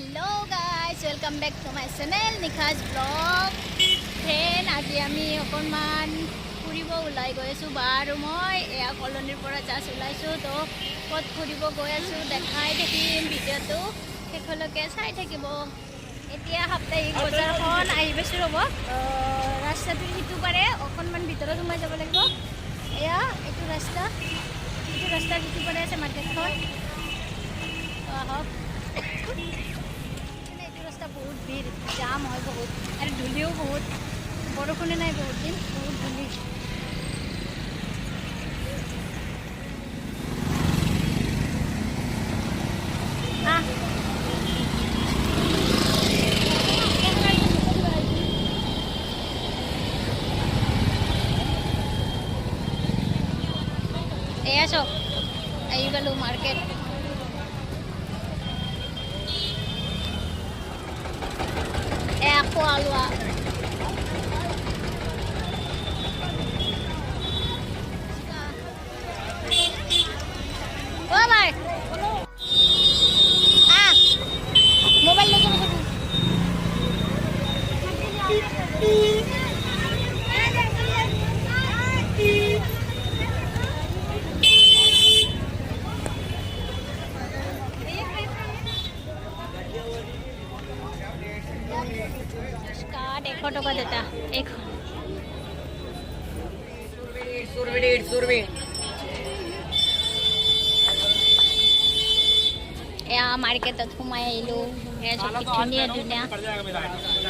hello guys welcome back to my channel निखाज blog friend আজি আমি অকণমান ফুৰিব ওলাই গৈ আছোঁ বা আৰু মই এয়া কলনীৰ পৰা জাষ্ট ওলাইছোঁ তো ক'ত ফুৰিব গৈ আছোঁ দেখাই থাকিম ভিডিঅ'টো শেষলৈকে চাই থাকিব এতিয়া সাপ্তাহিক বজাৰখন আহি পাইছোঁ ৰ'ব ৰাস্তাটোৰ সিটো পাৰে অকণমান ভিতৰত সোমাই যাব লাগিব এয়া এইটো ৰাস্তাৰ সিটো পাৰে আছে মাৰ্কেটখন আহক बहुत भीड़ जाम है बहुत अरे धूलियो बहुत बरखुने ना बहुत दिन बहुत धूली सब आई गलो मार्केट খোৱা লোৱা অ ভাই মোবাইল লৈ যাব टका देता एक या मार्केट सोमाय आइलो धुनिया धुनिया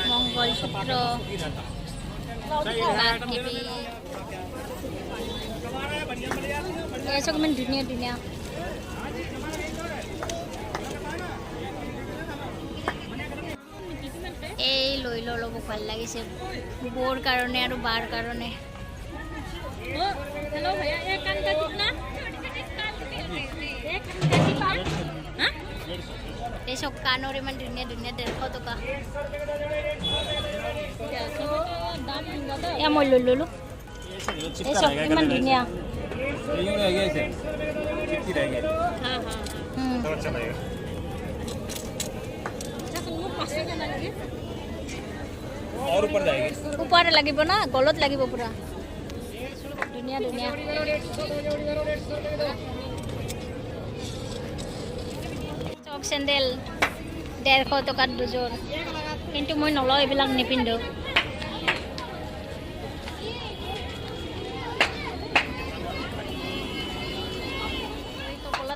मंगलसूत्र सब इमान धुनिया धुनिया এই লৈ ল'ব ভাল লাগিছে বৰ কাৰণে আৰু বাৰ কাৰণে हेलो भैया एक कान का कितना एक कान का ये सब कानों रे मन दुनिया 150 टका या মই লৈ ললো ये सब इमान दुनिया ये रह गया से कितनी रह गया हां हां तो अच्छा लगेगा और ऊपर जाएगी ऊपर লাগিব না গলত লাগিব পুরা দুনিয়া দুনিয়া চক স্যান্ডেল 150 টাকাত দুজন কিন্তু মই নলও এবিলাক নিপিন্ধো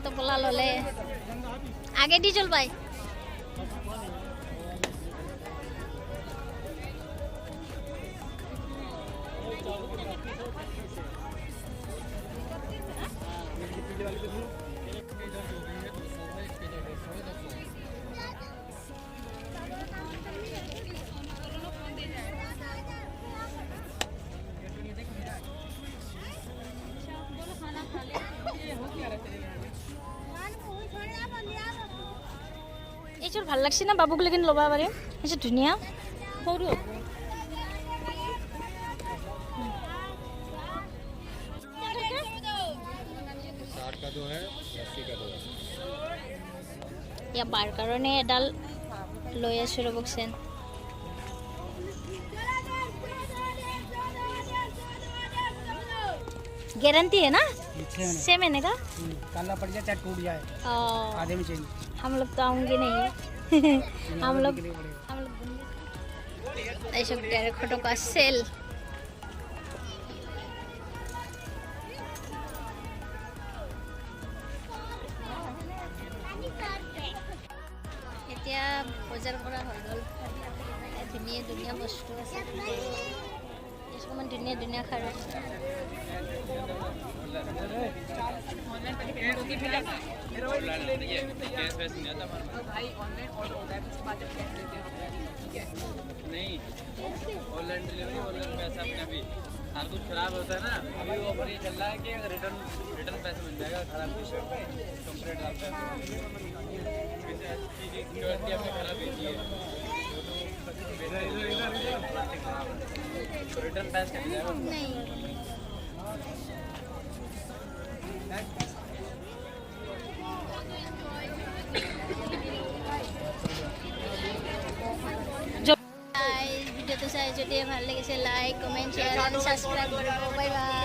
তো পলা ললে আগে দি চল ভাই এইচোর ভাল লাগছে না বাবুক লেকিন লবা পারে এইচোর ধুনিয়া সরু या बार कारण एडाल লৈ আছো ৰবকছেন गारंटी है ना सेम है ना काला पड़ जाए चाहे टूट जाए आधे में चाहिए हम लोग तो आऊंगे नहीं हम लोग ऐसा 150 टका सेल এতিয়া বজাৰ কৰা হৈ গ'ল ধুনীয়া ধুনীয়া বস্তু আছে কিছুমান ধুনীয়া ধুনীয়া খাৰু नहीं ऑनलाइन डिलीवरी ऑनलाइन पैसा अपने अभी हर कुछ खराब होता है ना अभी वो ऑफर ये चल रहा है कि रिटर्न पैसा मिल जाएगा खराब कंप्लीट डालता है खराब भेजी है तो रिटर्न पैसा मिल जाएगा नहीं যদিহে ভাল লাগিছে like comment share and subscribe কৰিব বাই বাই